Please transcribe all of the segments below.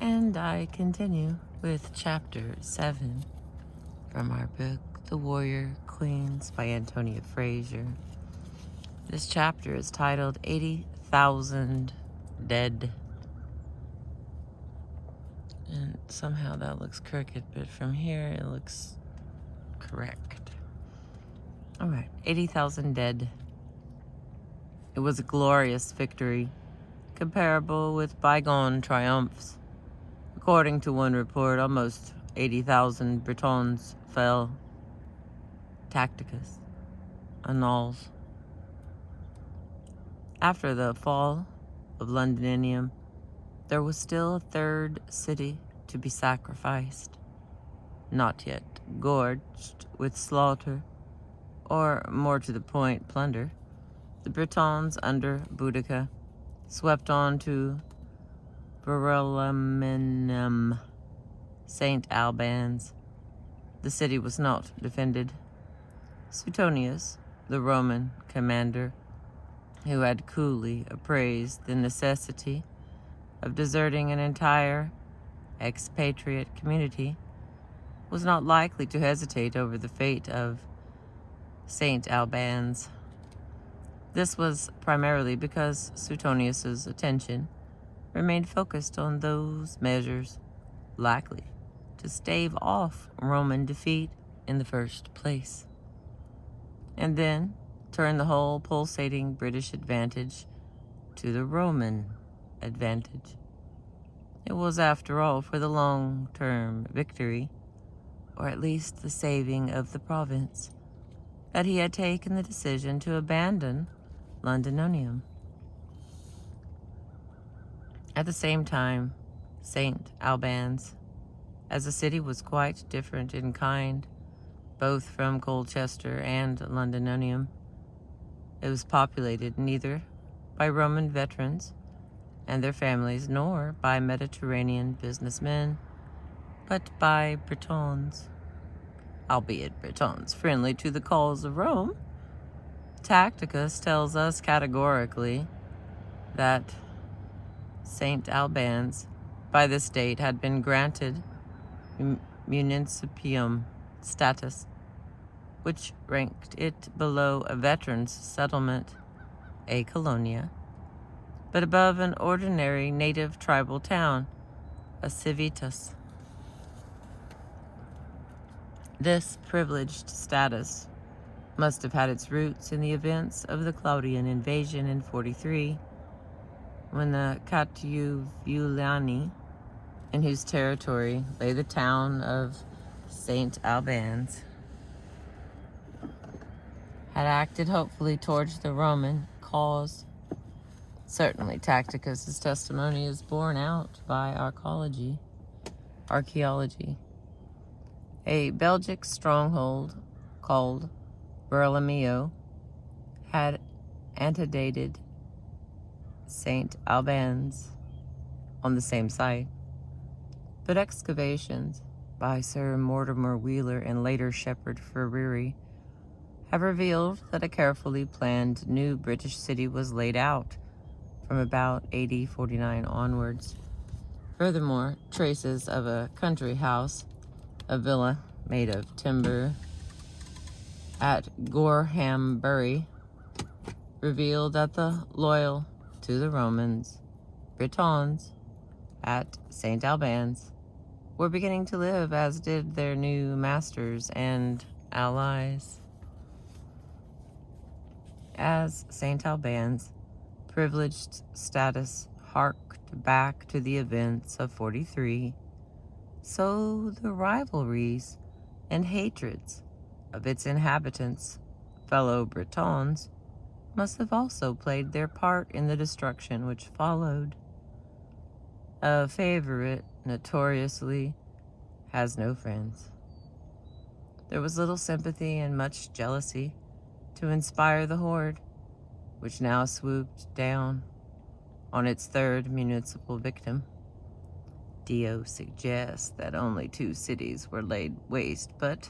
And I continue with chapter 7 from our book, The Warrior Queens by Antonia Fraser. This chapter is titled 80,000 Dead. And somehow that looks crooked, but from here it looks correct. All right, 80,000 dead. It was a glorious victory, comparable with bygone triumphs. According to one report, almost 80,000 Bretons fell. Tacticus, Annals. After the fall of Londinium, there was still a third city to be sacrificed, not yet gorged with slaughter, or more to the point, plunder. The Bretons under Boudica swept on to Berlaminum, St. Albans. The city was not defended. Suetonius, the Roman commander, who had coolly appraised the necessity of deserting an entire expatriate community, was not likely to hesitate over the fate of St. Albans. This was primarily because Suetonius's attention remained focused on those measures likely to stave off Roman defeat in the first place, and then turn the whole pulsating British advantage to the Roman advantage. It was, after all, for the long-term victory, or at least the saving of the province, that he had taken the decision to abandon Londinium. At the same time, St. Albans, as a city, was quite different in kind, both from Colchester and Londinium. It was populated neither by Roman veterans and their families, nor by Mediterranean businessmen, but by Bretons, albeit Bretons friendly to the cause of Rome. Tacticus tells us categorically that St. Albans, by this date, had been granted municipium status, which ranked it below a veterans' settlement, a colonia, but above an ordinary native tribal town, a civitas. This privileged status must have had its roots in the events of the Claudian invasion in 43, when the Catuvuliani, in whose territory lay the town of St. Albans, had acted hopefully towards the Roman cause. Certainly Tacticus's testimony is borne out by archaeology. A Belgic stronghold called Berlameo had antedated St. Albans on the same site, but excavations by Sir Mortimer Wheeler and later Shepherd Ferreri have revealed that a carefully planned new British city was laid out from about AD 49 onwards. Furthermore, traces of a country house, a villa made of timber, at Gorhambury revealed that the loyal to the Romans Bretons at St. Albans were beginning to live, as did their new masters and allies. As St. Albans' privileged status harked back to the events of 43, so the rivalries and hatreds of its inhabitants, fellow Bretons, must have also played their part in the destruction which followed. A favorite, notoriously, has no friends. There was little sympathy and much jealousy to inspire the horde, which now swooped down on its third municipal victim. Dio suggests that only 2 cities were laid waste, but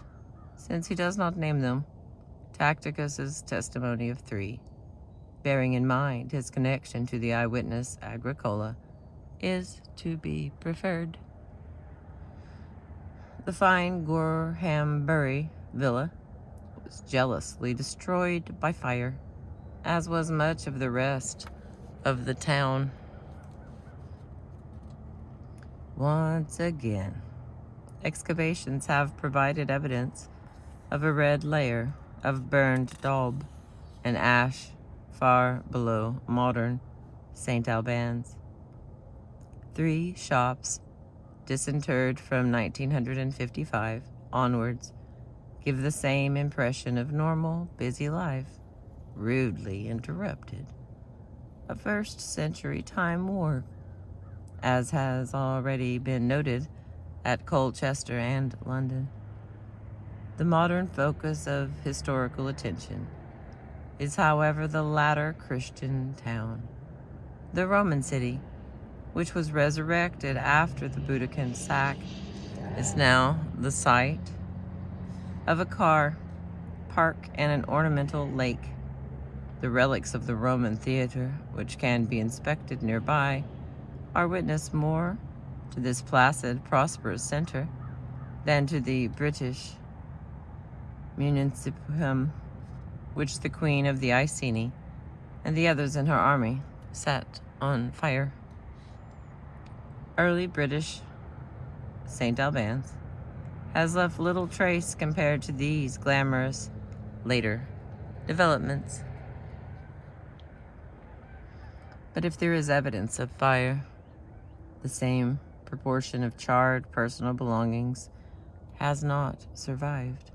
since he does not name them, Tacticus's testimony of 3, bearing in mind his connection to the eyewitness Agricola, is to be preferred. The fine Gorhambury villa was jealously destroyed by fire, as was much of the rest of the town. Once again, excavations have provided evidence of a red layer of burned daub and ash far below modern St. Albans. 3 shops, disinterred from 1955 onwards, give the same impression of normal, busy life, rudely interrupted. A first-century time war, as has already been noted at Colchester and London. The modern focus of historical attention is, however, the latter Christian town. The Roman city, which was resurrected after the Budokan sack, is now the site of a car park and an ornamental lake. The relics of the Roman theater, which can be inspected nearby, are witness more to this placid, prosperous center than to the British Municipium, which the Queen of the Iceni and the others in her army set on fire. Early British St. Albans has left little trace compared to these glamorous later developments. But if there is evidence of fire, the same proportion of charred personal belongings has not survived.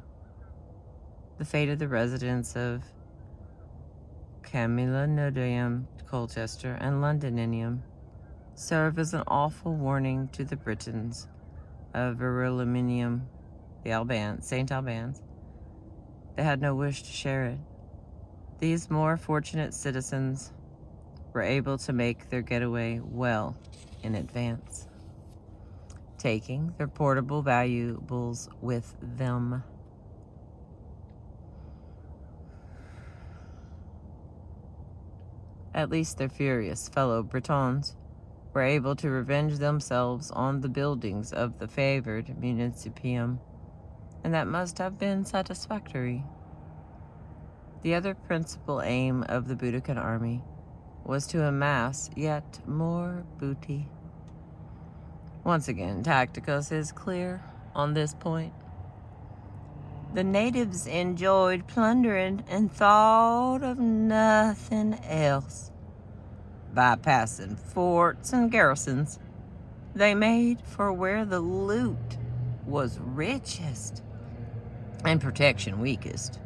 The fate of the residents of Camillenodium, Colchester, and Londinium serve as an awful warning to the Britons of Verulamium, the St. Albans. They had no wish to share it. These more fortunate citizens were able to make their getaway well in advance, taking their portable valuables with them. At least their furious fellow Britons were able to revenge themselves on the buildings of the favored Municipium, and that must have been satisfactory. The other principal aim of the Budokan army was to amass yet more booty. Once again, Tacitus is clear on this point. The natives enjoyed plundering and thought of nothing else. Bypassing forts and garrisons, they made for where the loot was richest and protection weakest.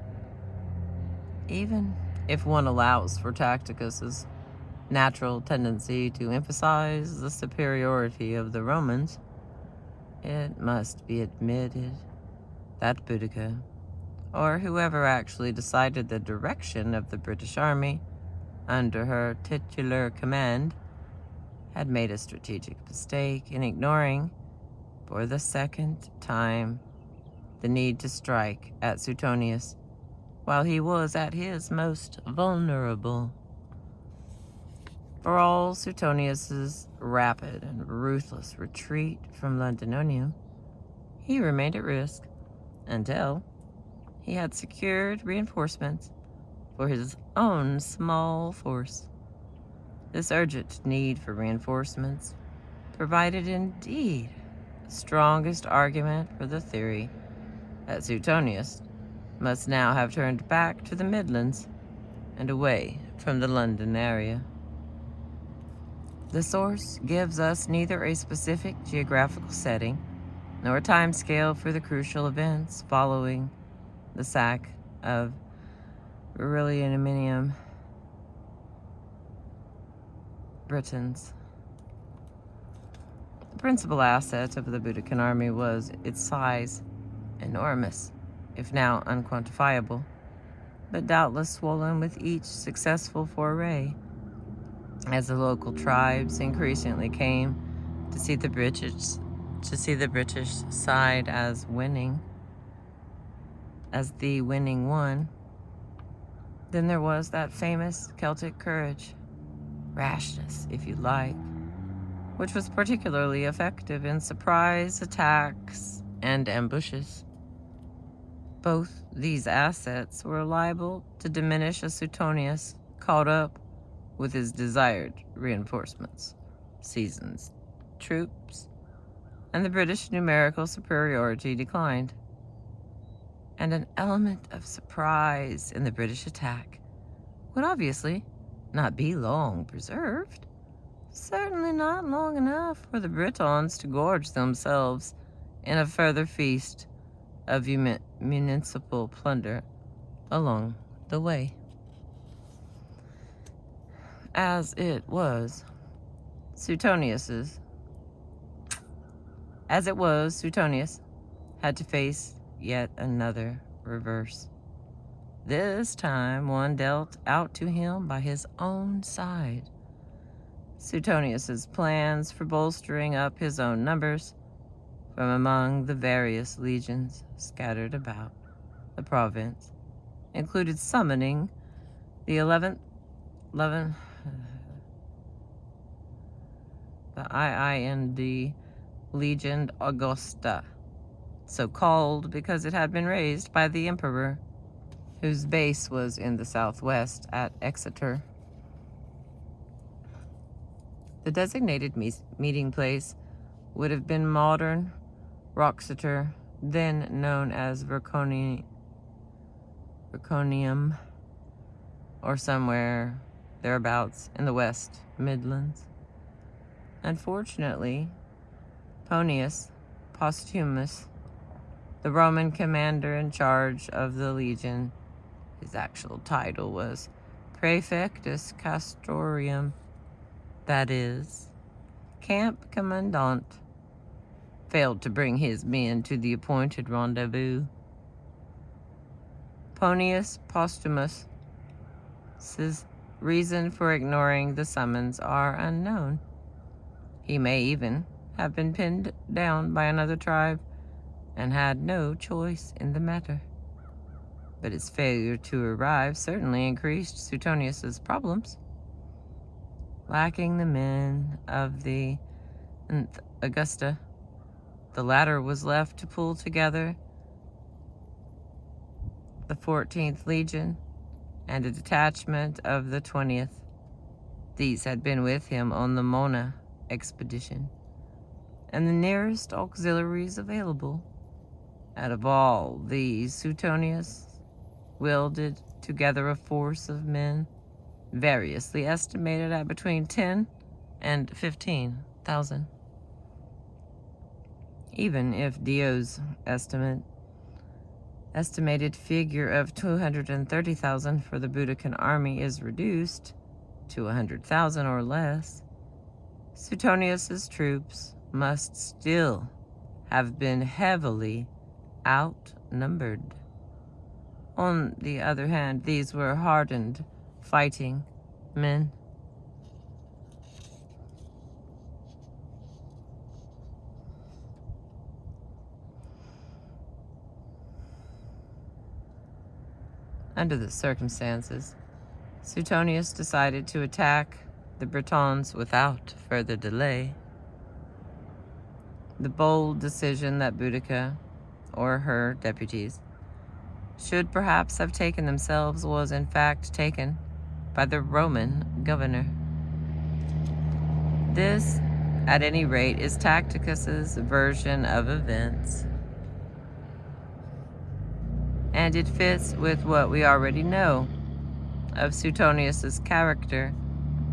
Even if one allows for Tacitus's natural tendency to emphasize the superiority of the Romans, it must be admitted that Boudica, or whoever actually decided the direction of the British army under her titular command, had made a strategic mistake in ignoring, for the second time, the need to strike at Suetonius while he was at his most vulnerable. For all Suetonius's rapid and ruthless retreat from Londinium, he remained at risk until he had secured reinforcements for his own small force. This urgent need for reinforcements provided indeed the strongest argument for the theory that Suetonius must now have turned back to the Midlands and away from the London area. The source gives us neither a specific geographical setting nor a time scale for the crucial events following the sack of Verulamium. Britons. The principal asset of the Boudican army was its size, enormous, if now unquantifiable, but doubtless swollen with each successful foray, as the local tribes increasingly came to see the British side as the winning one. Then there was that famous Celtic courage, rashness, if you like, which was particularly effective in surprise attacks and ambushes. Both these assets were liable to diminish as Suetonius caught up with his desired reinforcements, seasoned troops, and the British numerical superiority declined. And an element of surprise in the British attack would obviously not be long preserved. Certainly not long enough for the Britons to gorge themselves in a further feast of municipal plunder along the way. As it was, Suetonius had to face yet another reverse. This time one dealt out to him by his own side. Suetonius's plans for bolstering up his own numbers from among the various legions scattered about the province included summoning the 11th Legion Augusta, so called because it had been raised by the emperor, whose base was in the southwest at Exeter. The designated meeting place would have been modern Wroxeter, then known as Verconium, or somewhere thereabouts in the West Midlands. Unfortunately, Ponius Postumus, the Roman commander in charge of the legion, his actual title was Praefectus Castorium, that is, camp commandant, failed to bring his men to the appointed rendezvous. Ponius Postumus' reason for ignoring the summons are unknown. He may even have been pinned down by another tribe and had no choice in the matter. But his failure to arrive certainly increased Suetonius's problems. Lacking the men of the Augusta, the latter was left to pull together the 14th Legion and a detachment of the 20th. These had been with him on the Mona expedition, and the nearest auxiliaries available. Out of all these, Suetonius wielded together a force of men variously estimated at between 10 and 15,000. Even if Dio's estimated figure of 230,000 for the Boudiccan army is reduced to 100,000 or less, Suetonius's troops must still have been heavily outnumbered. On the other hand, these were hardened fighting men. Under the circumstances, Suetonius decided to attack the Britons without further delay. The bold decision that Boudica, or her deputies, should perhaps have taken themselves was in fact taken by the Roman governor. This, at any rate, is Tacticus's version of events, and it fits with what we already know of Suetonius's character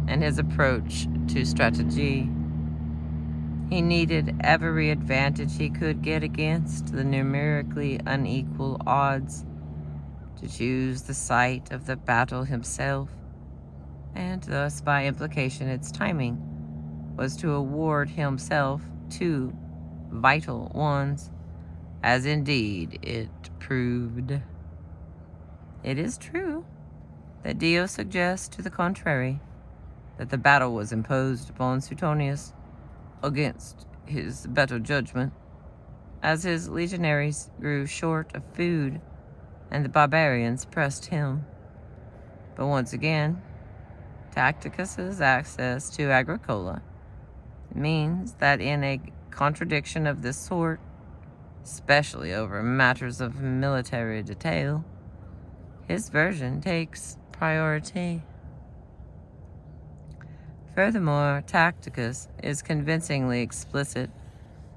and his approach to strategy. He needed every advantage he could get against the numerically unequal odds, to choose the site of the battle himself, and thus, by implication, its timing was to award himself two vital ones, as indeed it proved. It is true that Dio suggests to the contrary, that the battle was imposed upon Suetonius against his better judgment, as his legionaries grew short of food and the barbarians pressed him. But once again, Tacticus's access to Agricola means that in a contradiction of this sort, especially over matters of military detail, his version takes priority. Furthermore, Tacitus is convincingly explicit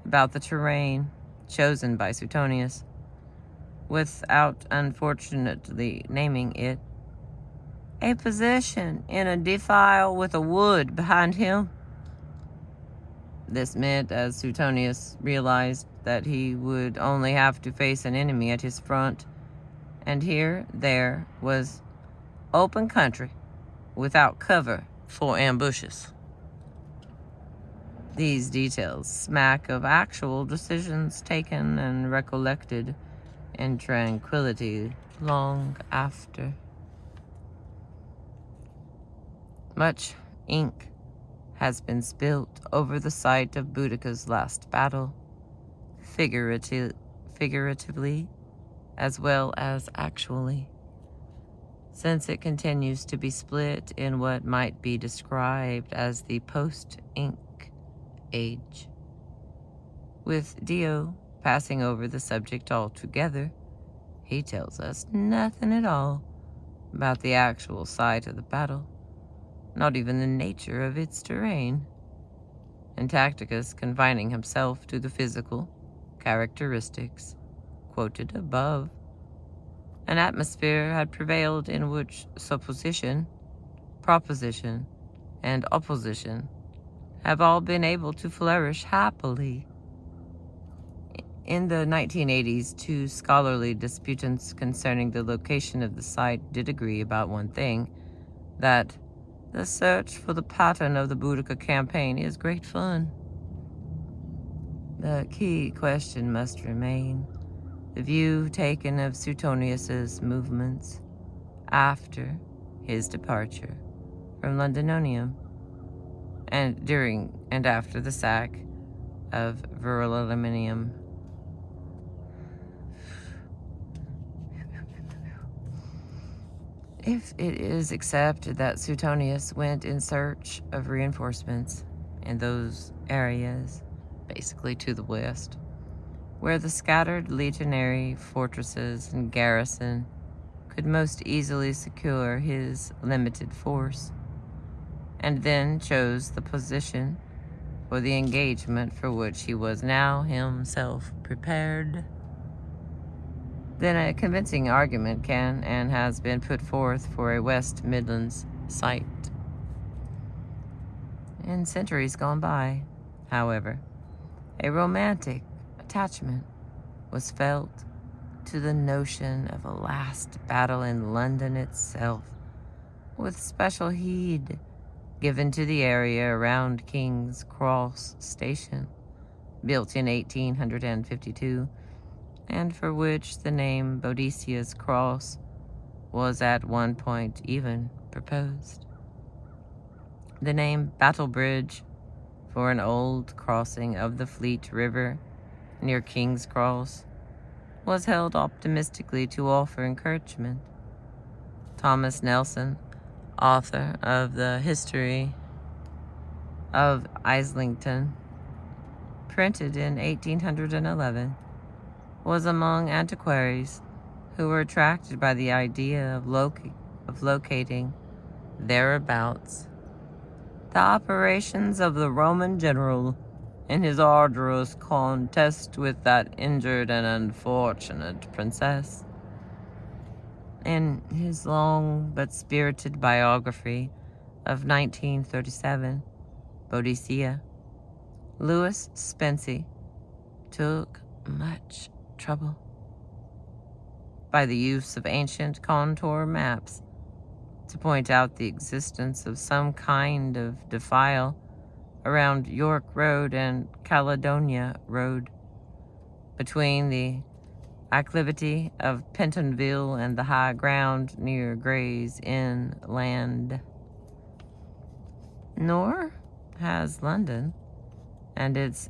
about the terrain chosen by Suetonius, without unfortunately naming it, a position in a defile with a wood behind him. This meant, as Suetonius realized, that he would only have to face an enemy at his front, and here there was open country without cover for ambushes. These details smack of actual decisions taken and recollected in tranquility long after. Much ink has been spilt over the site of Boudicca's last battle, figuratively as well as actually, since it continues to be split in what might be described as the post-ink age. With Dio passing over the subject altogether, he tells us nothing at all about the actual site of the battle, not even the nature of its terrain, and Tacitus confining himself to the physical characteristics quoted above. An atmosphere had prevailed in which supposition, proposition, and opposition have all been able to flourish happily. In the 1980s, two scholarly disputants concerning the location of the site did agree about one thing, that the search for the pattern of the Boudicca campaign is great fun. The key question must remain the view taken of Suetonius's movements after his departure from Londinium and during and after the sack of Verulamium. If it is accepted that Suetonius went in search of reinforcements in those areas, basically to the west, where the scattered legionary fortresses and garrison could most easily secure his limited force, and then chose the position for the engagement for which he was now himself prepared, then a convincing argument can and has been put forth for a West Midlands site. In centuries gone by, however, a romantic attachment was felt to the notion of a last battle in London itself, with special heed given to the area around King's Cross Station, built in 1852, and for which the name Boadicea's Cross was at one point even proposed. The name Battle Bridge, for an old crossing of the Fleet River near King's Cross, was held optimistically to offer encouragement. Thomas Nelson, author of the History of Islington, printed in 1811, was among antiquaries who were attracted by the idea of locating thereabouts the operations of the Roman general in his arduous contest with that injured and unfortunate princess. In his long but spirited biography of 1937, Boadicea, Louis Spencer took much trouble by the use of ancient contour maps to point out the existence of some kind of defile around York Road and Caledonia Road, between the acclivity of Pentonville and the high ground near Gray's Inn Land. Nor has London and its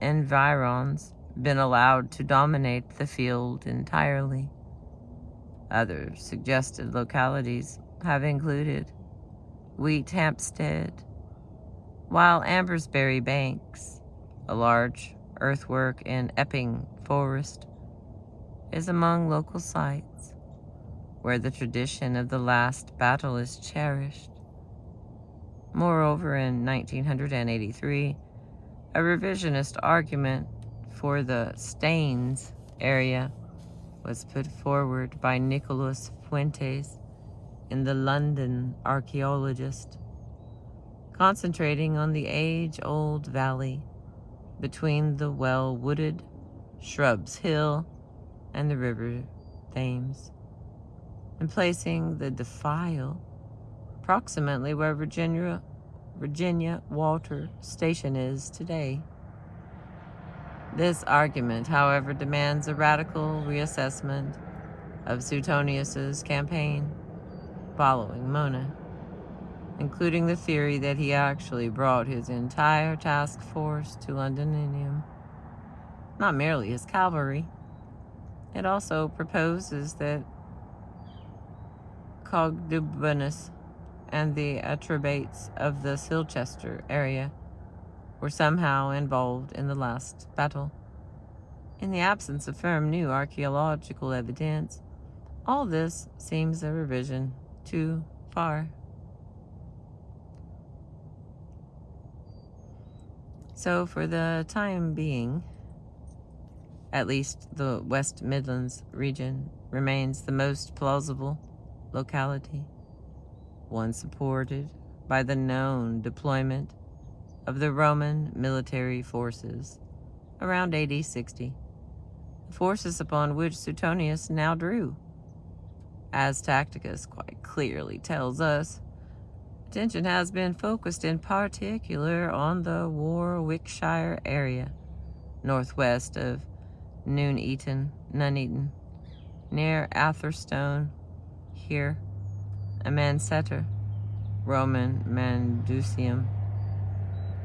environs been allowed to dominate the field entirely. Other suggested localities have included Wheat Hampstead, while Ambersbury Banks, a large earthwork in Epping Forest, is among local sites where the tradition of the last battle is cherished. Moreover, in 1983, a revisionist argument for the Staines area was put forward by Nicholas Fuentes in The London Archaeologist, concentrating on the age-old valley between the well-wooded Shrubs Hill and the River Thames, and placing the defile approximately where Virginia Water Station is today. This argument, however, demands a radical reassessment of Suetonius's campaign following Mona, including the theory that he actually brought his entire task force to Londinium, not merely his cavalry. It also proposes that Cogdubunus and the Atrebates of the Silchester area were somehow involved in the last battle. In the absence of firm new archaeological evidence, all this seems a revision too far. So for the time being, at least the West Midlands region remains the most plausible locality, one supported by the known deployment of the Roman military forces around AD 60, forces upon which Suetonius now drew. As Tacticus quite clearly tells us, attention has been focused in particular on the Warwickshire area, northwest of Nuneaton, near Atherstone, here, a Mansetter, Roman Mandusium.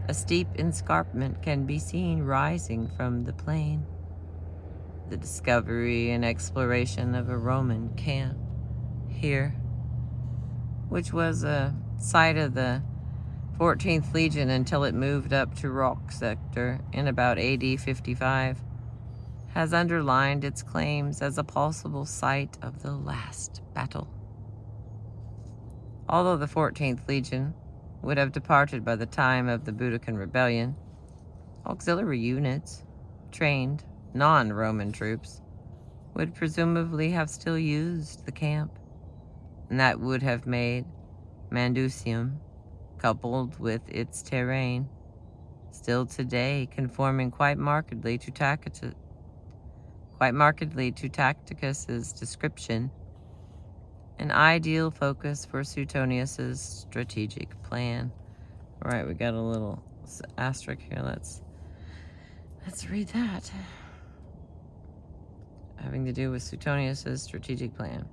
A steep escarpment can be seen rising from the plain. The discovery and exploration of a Roman camp here, which was a site of the 14th Legion until it moved up to Rock Sector in about AD 55, has underlined its claims as a possible site of the last battle. Although the 14th Legion would have departed by the time of the Boudiccan Rebellion, auxiliary units, trained non-Roman troops, would presumably have still used the camp, and that would have made Mandusium, coupled with its terrain, still today conforming quite markedly to Tacticus's description, an ideal focus for Suetonius's strategic plan. All right, we got a little asterisk here. Let's read that. Having to do with Suetonius's strategic plan.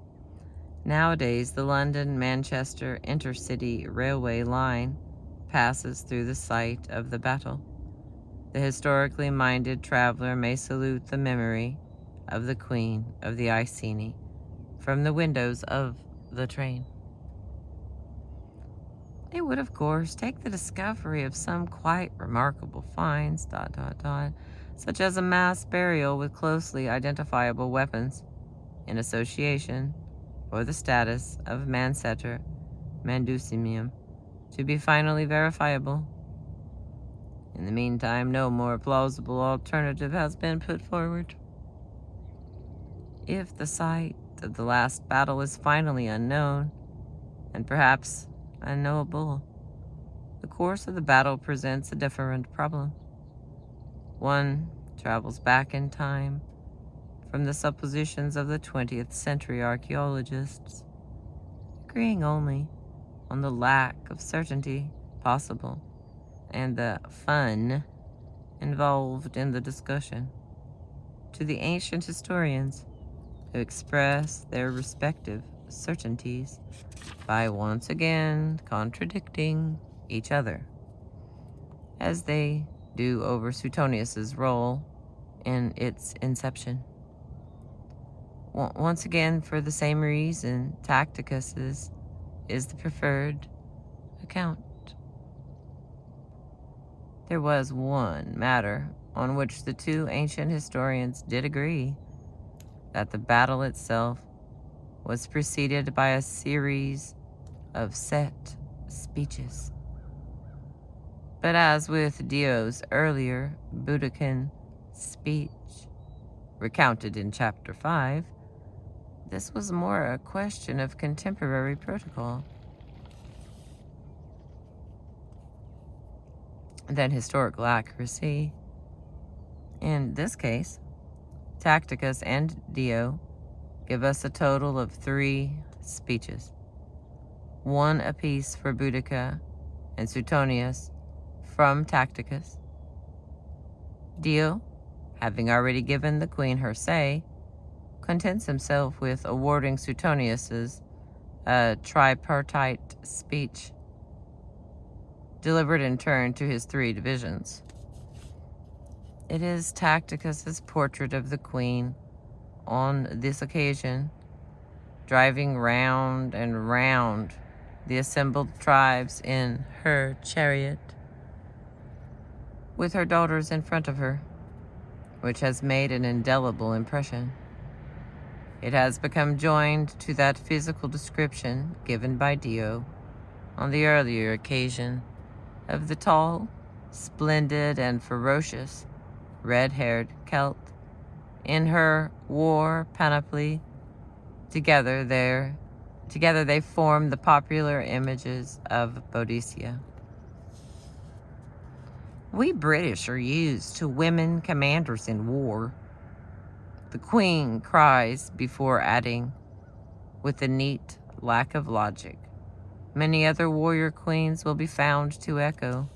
Nowadays, the London-Manchester intercity railway line passes through the site of the battle. The historically minded traveler may salute the memory of the Queen of the Iceni from the windows of the train. It would, of course, take the discovery of some quite remarkable finds, such as a mass burial with closely identifiable weapons in association, for the status of Mansetter Mandusium to be finally verifiable. In the meantime, no more plausible alternative has been put forward. If the site of the last battle is finally unknown, and perhaps unknowable, the course of the battle presents a different problem. One travels back in time from the suppositions of the 20th century archaeologists, agreeing only on the lack of certainty possible and the fun involved in the discussion, to the ancient historians who express their respective certainties by once again contradicting each other, as they do over Suetonius's role in its inception. Once again, for the same reason, Tacticus's is the preferred account. There was one matter on which the two ancient historians did agree, that the battle itself was preceded by a series of set speeches. But as with Dio's earlier Boudiccan speech, recounted in Chapter 5, this was more a question of contemporary protocol than historical accuracy. In this case, Tacitus and Dio give us a total of 3 speeches, one apiece for Boudica and Suetonius from Tacitus. Dio, having already given the queen her say, contents himself with awarding Suetonius's tripartite speech, delivered in turn to his 3 divisions. It is Tacitus's portrait of the queen on this occasion, driving round and round the assembled tribes in her chariot, with her daughters in front of her, which has made an indelible impression. It has become joined to that physical description given by Dio on the earlier occasion of the tall, splendid, and ferocious red-haired Celt in her war panoply. Together they form the popular images of Boadicea. We British are used to women commanders in war, the queen cries before adding, with a neat lack of logic many other warrior queens will be found to echo.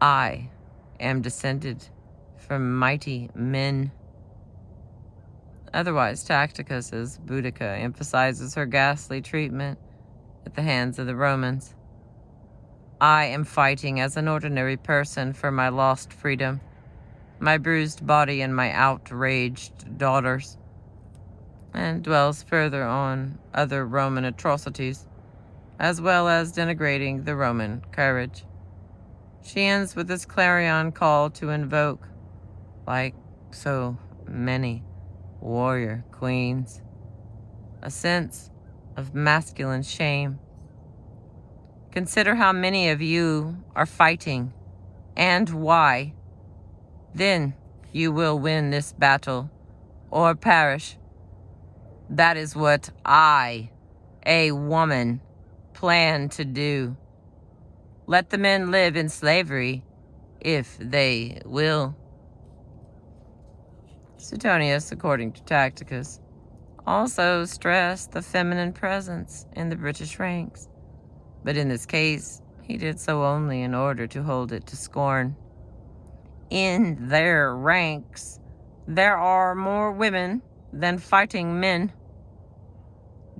I am descended from mighty men. Otherwise, Tacitus's Boudica emphasizes her ghastly treatment at the hands of the Romans. I am fighting as an ordinary person for my lost freedom, my bruised body and my outraged daughters, and dwells further on other Roman atrocities, as well as denigrating the Roman courage. She ends with this clarion call to invoke, like so many warrior queens, a sense of masculine shame. Consider how many of you are fighting and why. Then you will win this battle or perish. That is what I, a woman, plan to do. Let the men live in slavery if they will. Suetonius, according to Tacitus, also stressed the feminine presence in the British ranks, but in this case, he did so only in order to hold it to scorn. In their ranks, there are more women than fighting men.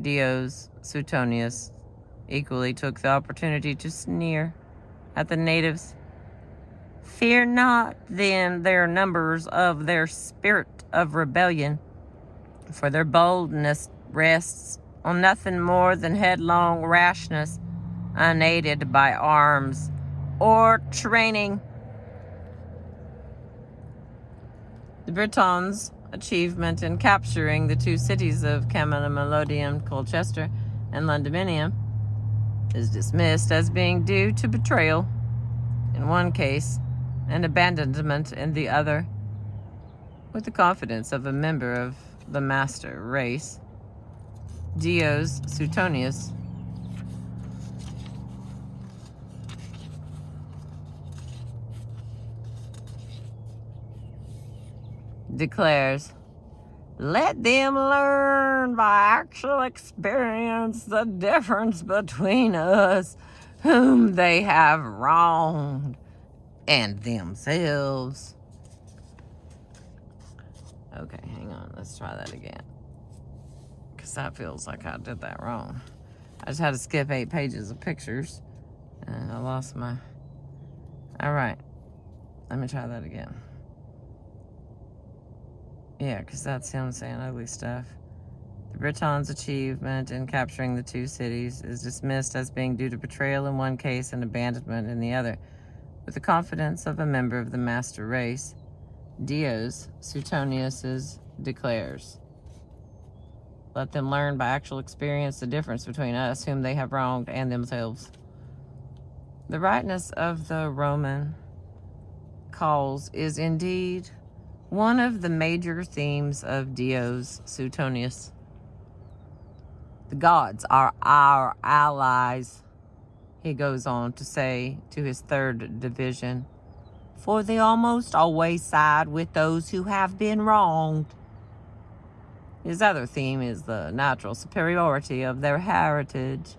Dio's Suetonius equally took the opportunity to sneer at the natives. Fear not, then, their numbers of their spirit of rebellion, for their boldness rests on nothing more than headlong rashness, unaided by arms or training. The Britons' achievement in capturing the 2 cities of Camalodunum, Colchester, and Londinium is dismissed as being due to betrayal in one case and abandonment in the other. With the confidence of a member of the master race, Dio's Suetonius declares, let them learn by actual experience the difference between us whom they have wronged and themselves. Okay, hang on. Let's try that again, because that feels like I did that wrong. I just had to skip 8 pages of pictures, and I lost my... All right. Let me try that again. Yeah, because that's him saying ugly stuff. The Britons' achievement in capturing the two cities is dismissed as being due to betrayal in one case and abandonment in the other. With the confidence of a member of the master race, Dios Suetonius declares, "Let them learn by actual experience the difference between us, whom they have wronged, and themselves." The rightness of the Roman cause is indeed one of the major themes of Dios Suetonius. The gods are our allies, he goes on to say to his third division, for they almost always side with those who have been wronged. His other theme is the natural superiority of their heritage.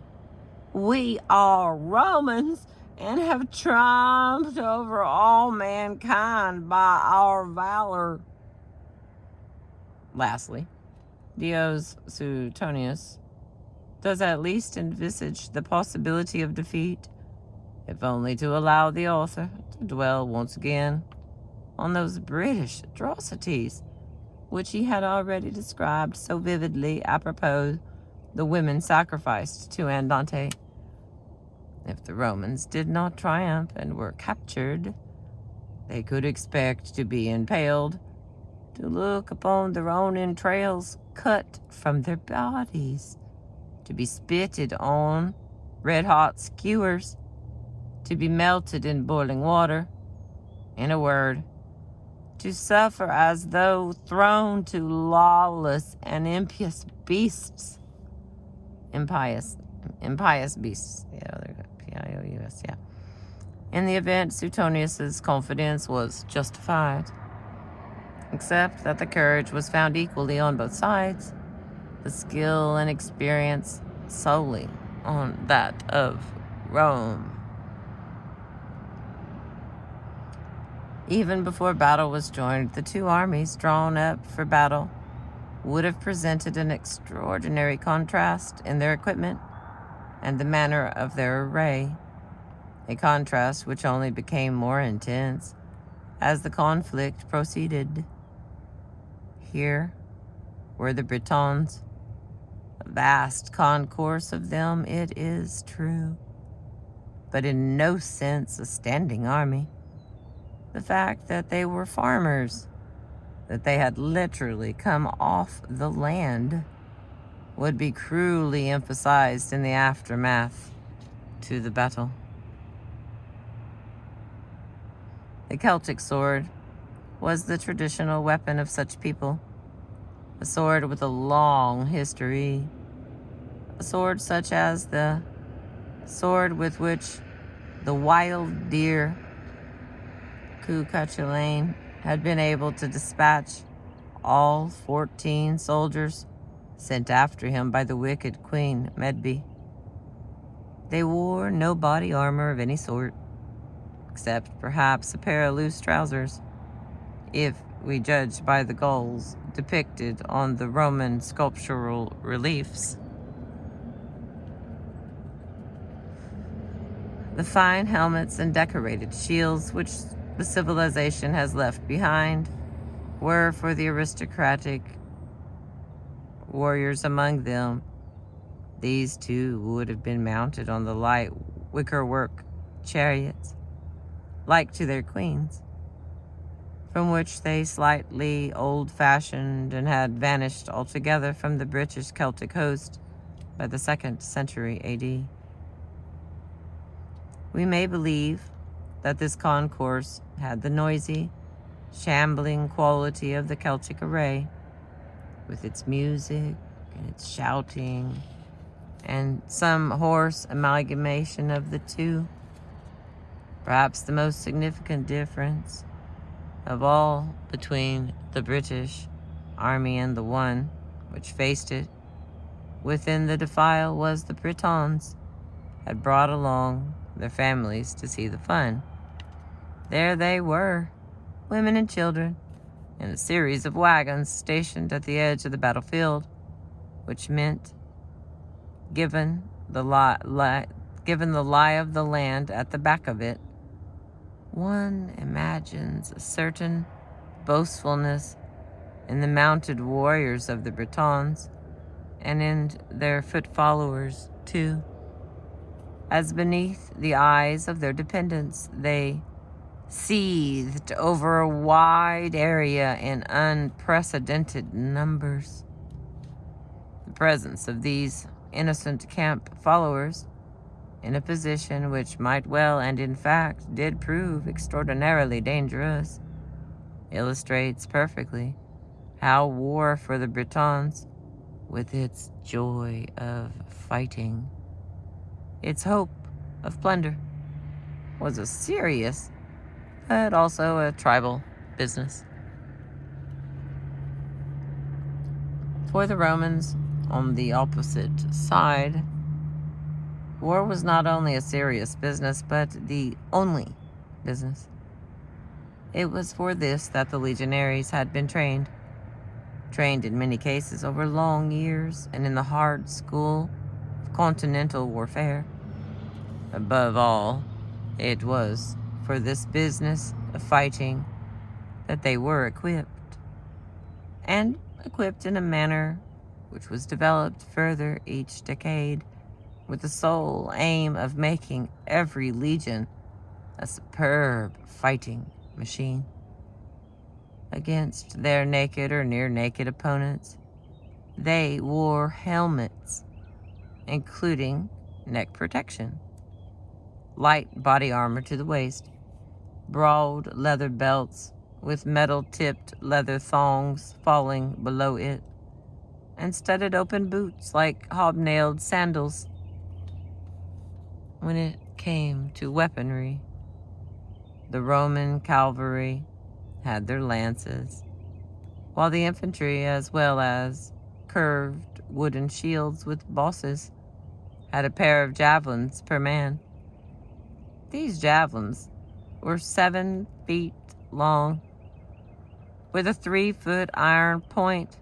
We are Romans and have triumphed over all mankind by our valor. Lastly, Dios Suetonius does at least envisage the possibility of defeat, if only to allow the author to dwell once again on those British atrocities which he had already described so vividly apropos the women sacrificed to Andante. If the Romans did not triumph and were captured, they could expect to be impaled, to look upon their own entrails cut from their bodies, to be spitted on red-hot skewers, to be melted in boiling water. In a word, to suffer as though thrown to lawless and impious beasts. Impious beasts. Yeah, they're P-I-O-U-S, yeah. In the event, Suetonius's confidence was justified, except that the courage was found equally on both sides, the skill and experience solely on that of Rome. Even before battle was joined, the two armies drawn up for battle would have presented an extraordinary contrast in their equipment and the manner of their array, a contrast which only became more intense as the conflict proceeded. Here were the Britons, a vast concourse of them, it is true, but in no sense a standing army. The fact that they were farmers, that they had literally come off the land, would be cruelly emphasized in the aftermath to the battle. The Celtic sword was the traditional weapon of such people, a sword with a long history, a sword such as the sword with which the wild deer Cuchulainn had been able to dispatch all 14 soldiers sent after him by the wicked Queen Medb. They wore no body armor of any sort, except perhaps a pair of loose trousers, if we judge by the gulls depicted on the Roman sculptural reliefs. The fine helmets and decorated shields which the civilization has left behind were for the aristocratic warriors among them. These too would have been mounted on the light wickerwork chariots, like to their queens, from which they slightly old-fashioned and had vanished altogether from the British Celtic host by the 2nd century AD. We may believe that this concourse had the noisy, shambling quality of the Celtic array, with its music and its shouting, and some hoarse amalgamation of the two. Perhaps the most significant difference of all between the British army and the one which faced it within the defile was the Britons had brought along their families to see the fun. There they were, women and children, in a series of wagons stationed at the edge of the battlefield, which meant, given the lie of the land at the back of it, one imagines a certain boastfulness in the mounted warriors of the Britons, and in their foot followers too, as beneath the eyes of their dependents they seethed over a wide area in unprecedented numbers. The presence of these innocent camp followers in a position which might well and in fact did prove extraordinarily dangerous illustrates perfectly how war for the Britons, with its joy of fighting, its hope of plunder, was a serious but also a tribal business. For the Romans, on the opposite side, war was not only a serious business, but the only business. It was for this that the legionaries had been trained in many cases over long years and in the hard school of continental warfare. Above all, it was for this business of fighting that they were equipped, and equipped in a manner which was developed further each decade, with the sole aim of making every legion a superb fighting machine. Against their naked or near-naked opponents, they wore helmets, including neck protection, light body armor to the waist, broad leather belts with metal-tipped leather thongs falling below it, and studded open boots like hobnailed sandals. When it came to weaponry, the Roman cavalry had their lances, while the infantry, as well as curved wooden shields with bosses, had a pair of javelins per man. These javelins were 7 feet long, with a 3-foot iron point,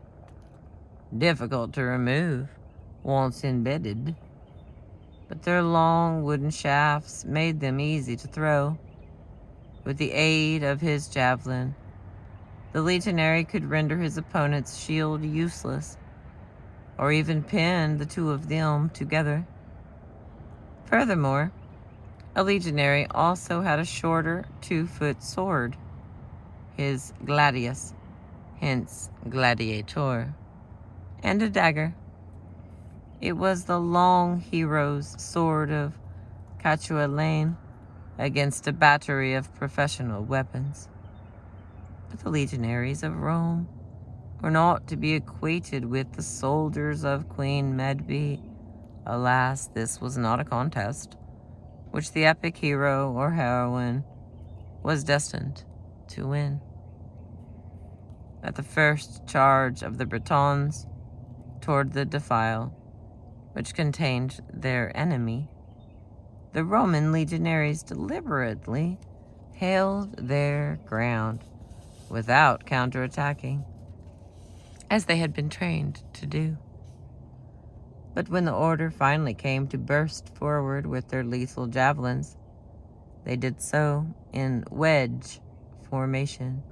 difficult to remove once embedded, but their long wooden shafts made them easy to throw. With the aid of his javelin, the legionary could render his opponent's shield useless, or even pin the two of them together. Furthermore, a legionary also had a shorter 2-foot sword, his gladius, hence gladiator, and a dagger. It was the long hero's sword of Catualane against a battery of professional weapons. But the legionaries of Rome were not to be equated with the soldiers of Queen Medb. Alas, this was not a contest which the epic hero or heroine was destined to win. At the first charge of the Britons toward the defile, which contained their enemy, the Roman legionaries deliberately held their ground without counterattacking, as they had been trained to do. But when the order finally came to burst forward with their lethal javelins, they did so in wedge formation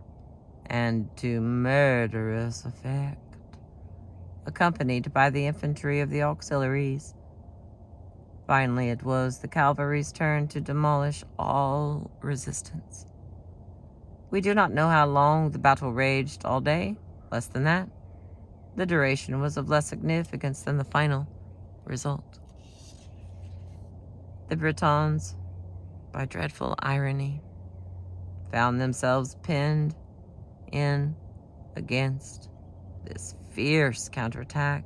and to murderous effect, accompanied by the infantry of the auxiliaries. Finally, it was the cavalry's turn to demolish all resistance. We do not know how long the battle raged, all day, less than that. The duration was of less significance than the final result. The Britons, by dreadful irony, found themselves pinned in against this fierce counterattack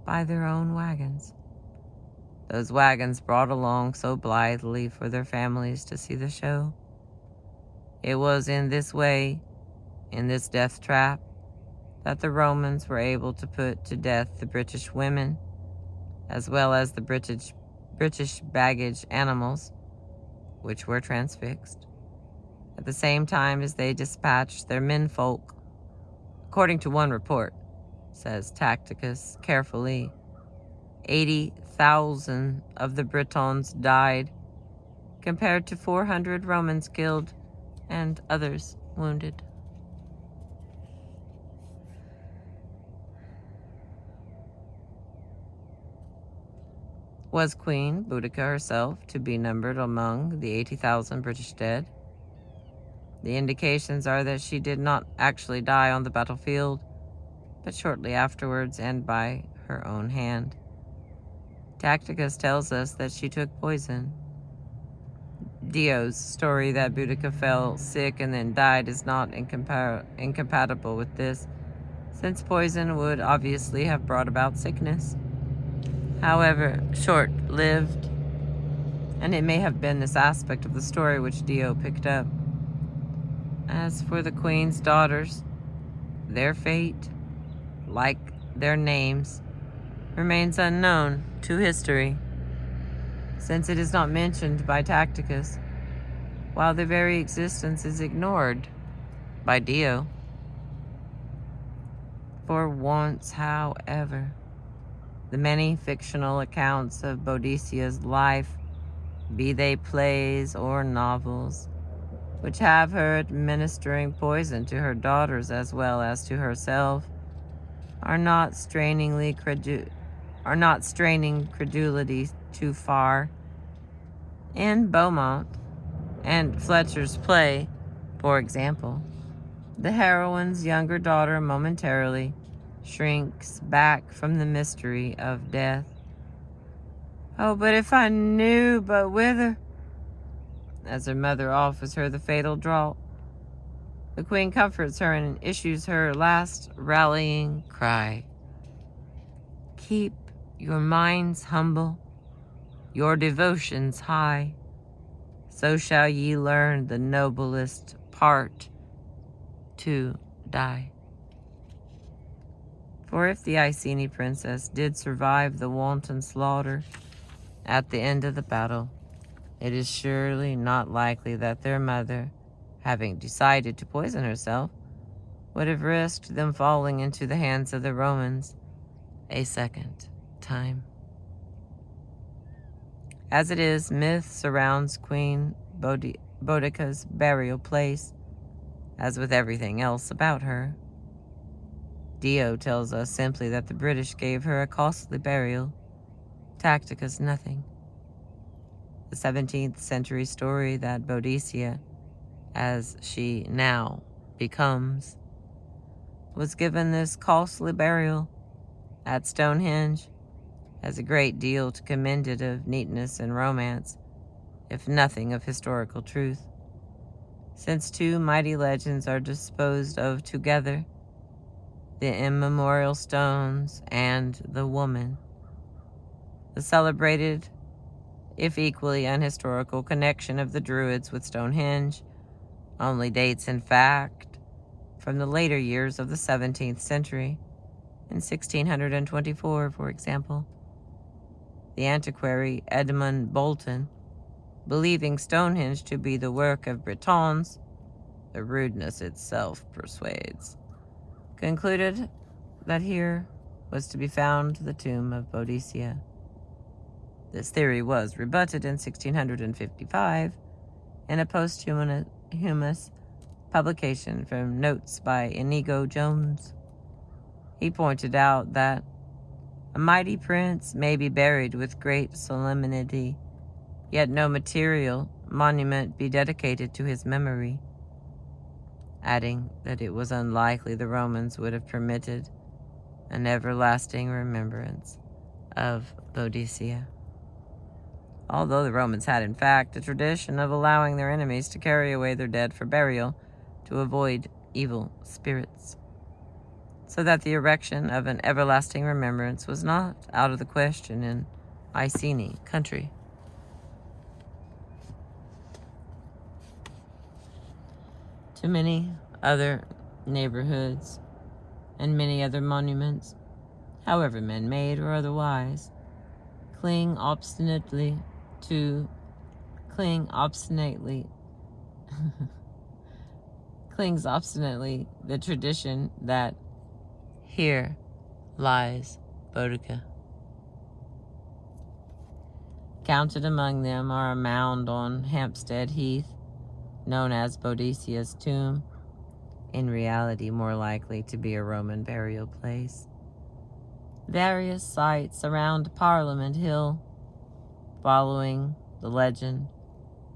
by their own wagons. Those wagons brought along so blithely for their families to see the show. It was in this way, in this death trap, that the Romans were able to put to death the British women, as well as the British baggage animals, which were transfixed, at the same time as they dispatched their menfolk. According to one report, says Tacitus carefully, 80,000 of the Britons died, compared to 400 Romans killed and others wounded. Was Queen Boudica herself to be numbered among the 80,000 British dead? The indications are that she did not actually die on the battlefield, but shortly afterwards and by her own hand. Tacitus tells us that she took poison. Dio's story that Boudica fell sick and then died is not incompatible with this, since poison would obviously have brought about sickness. However, short-lived, and it may have been this aspect of the story which Dio picked up. As for the Queen's daughters, their fate, like their names, remains unknown to history, since it is not mentioned by Tacitus, while their very existence is ignored by Dio. For once, however, the many fictional accounts of Boadicea's life, be they plays or novels, which have her administering poison to her daughters as well as to herself, are not straining credulity too far. In Beaumont and Fletcher's play, for example, the heroine's younger daughter momentarily shrinks back from the mystery of death. "Oh, but if I knew but whither," as her mother offers her the fatal draught. The Queen comforts her and issues her last rallying cry. "Keep your minds humble, your devotions high, so shall ye learn the noblest part, to die." For if the Iceni princess did survive the wanton slaughter at the end of the battle, it is surely not likely that their mother, having decided to poison herself, would have risked them falling into the hands of the Romans a second time. As it is, myth surrounds Queen Boudica's burial place, as with everything else about her. Dio tells us simply that the British gave her a costly burial, Tacitus nothing. The 17th century story that Boadicea, as she now becomes, was given this costly burial at Stonehenge has a great deal to commend it of neatness and romance, if nothing of historical truth, since two mighty legends are disposed of together, the immemorial stones and the woman. The celebrated, if equally unhistorical, connection of the Druids with Stonehenge only dates, in fact, from the later years of the 17th century, in 1624, for example. The antiquary Edmund Bolton, believing Stonehenge to be the work of Britons, the rudeness itself persuades, concluded that here was to be found the tomb of Boadicea. This theory was rebutted in 1655 in a posthumous publication from notes by Inigo Jones. He pointed out that a mighty prince may be buried with great solemnity, yet no material monument be dedicated to his memory, adding that it was unlikely the Romans would have permitted an everlasting remembrance of Boadicea. Although the Romans had, in fact, a tradition of allowing their enemies to carry away their dead for burial to avoid evil spirits, so that the erection of an everlasting remembrance was not out of the question in Iceni country. To many other neighborhoods and many other monuments, however man-made or otherwise, clings obstinately the tradition that here lies Boudica. Counted among them are a mound on Hampstead Heath, known as Boadicea's tomb, in reality more likely to be a Roman burial place. Various sites around Parliament Hill, following the legend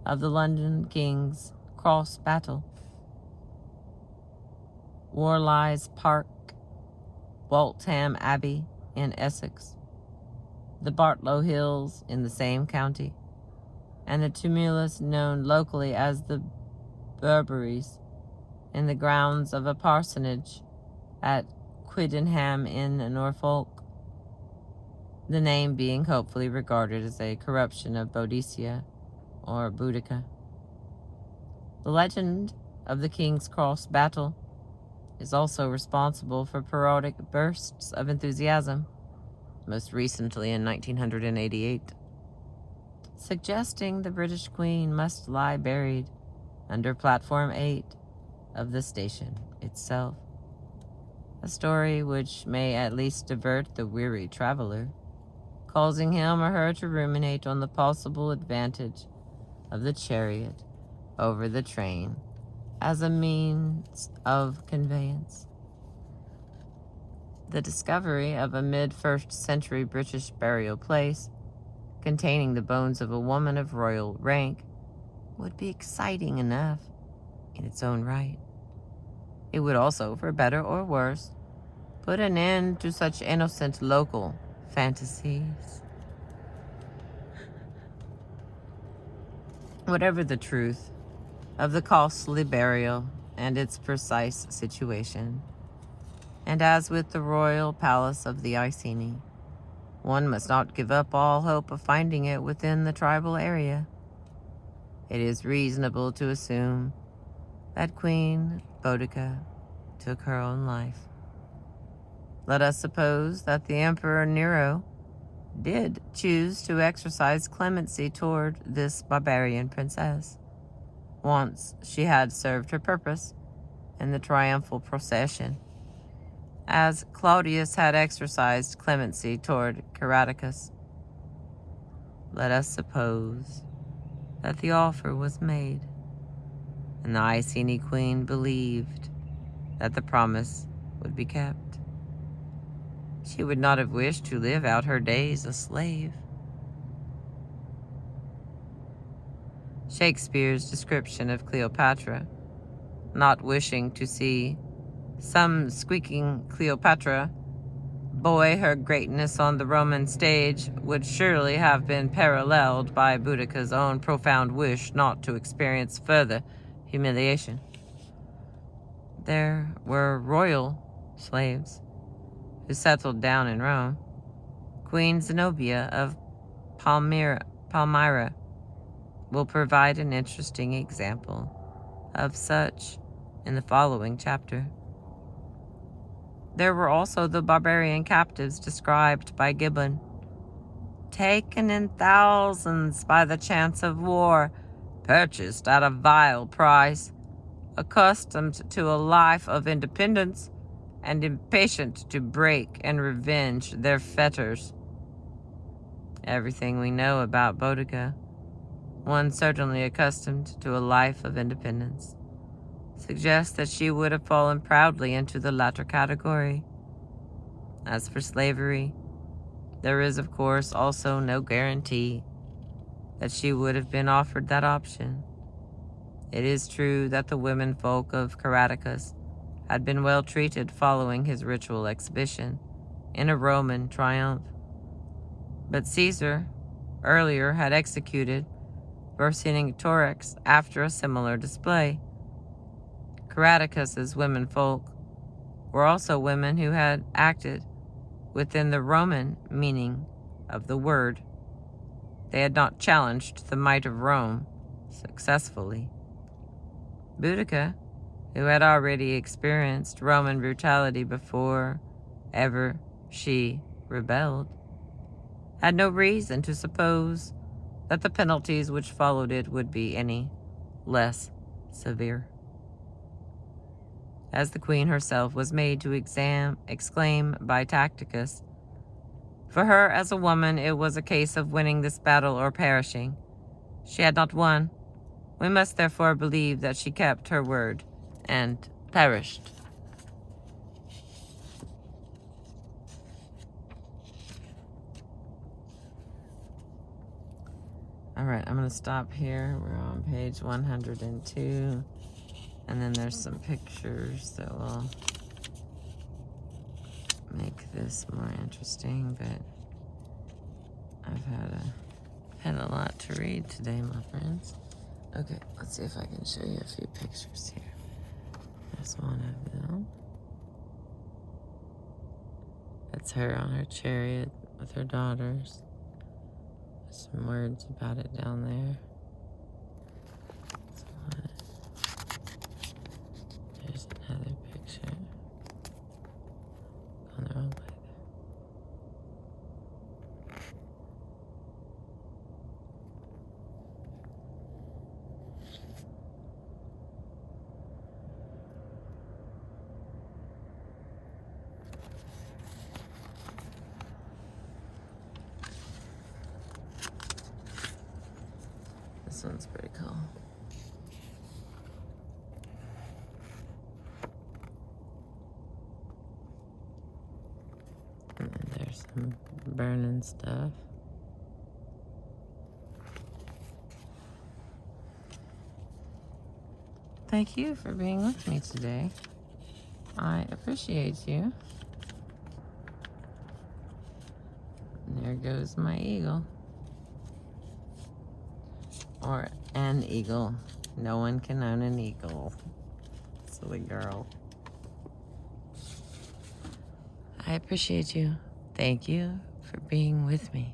of the London King's Cross battle. Warlies Park, Waltham Abbey in Essex, the Bartlow Hills in the same county, and the tumulus known locally as the Berberys in the grounds of a parsonage at Quidenham in Norfolk, the name being hopefully regarded as a corruption of Boadicea or Boudica. The legend of the King's Cross battle is also responsible for periodic bursts of enthusiasm, most recently in 1988, suggesting the British Queen must lie buried under Platform 8 of the station itself. A story which may at least divert the weary traveler, causing him or her to ruminate on the possible advantage of the chariot over the train as a means of conveyance. The discovery of a mid-1st century British burial place containing the bones of a woman of royal rank would be exciting enough in its own right. It would also, for better or worse, put an end to such innocent local fantasies. Whatever the truth of the costly burial and its precise situation, and as with the royal palace of the Iceni, one must not give up all hope of finding it within the tribal area. It is reasonable to assume that Queen Boudica took her own life. Let us suppose that the Emperor Nero did choose to exercise clemency toward this barbarian princess, once she had served her purpose in the triumphal procession, as Claudius had exercised clemency toward Caradocus. Let us suppose that the offer was made, and the Iceni queen believed that the promise would be kept. She would not have wished to live out her days a slave. Shakespeare's description of Cleopatra, not wishing to see some squeaking Cleopatra boy her greatness on the Roman stage, would surely have been paralleled by Boudica's own profound wish not to experience further humiliation. There were royal slaves who settled down in Rome. Queen Zenobia of Palmyra will provide an interesting example of such in the following chapter. There were also the barbarian captives described by Gibbon, taken in thousands by the chance of war, purchased at a vile price, accustomed to a life of independence, and impatient to break and revenge their fetters. Everything we know about Boudica, one certainly accustomed to a life of independence, suggests that she would have fallen proudly into the latter category. As for slavery, there is, of course, also no guarantee that she would have been offered that option. It is true that the women folk of Caradocus had been well treated following his ritual exhibition in a Roman triumph, but Caesar earlier had executed Vercingetorix after a similar display. Caradocus's women folk were also women who had acted within the Roman meaning of the word. They had not challenged the might of Rome successfully. Boudica, who had already experienced Roman brutality before ever she rebelled, had no reason to suppose that the penalties which followed it would be any less severe. As the queen herself was made to exclaim by Tacitus, for her as a woman it was a case of winning this battle or perishing. She had not won. We must therefore believe that she kept her word and perished. All right, I'm gonna stop here. We're on page 102. And then there's some pictures that will make this more interesting, but I've had a lot to read today, my friends. Okay, let's see if I can show you a few pictures here. There's one of them. It's her on her chariot with her daughters. There's some words about it down there. There's another picture on the wrong way there. This one's pretty cool. And then there's some burning stuff. Thank you for being with me today. I appreciate you. And there goes my eagle. Or an eagle. No one can own an eagle. Silly girl. I appreciate you. Thank you for being with me.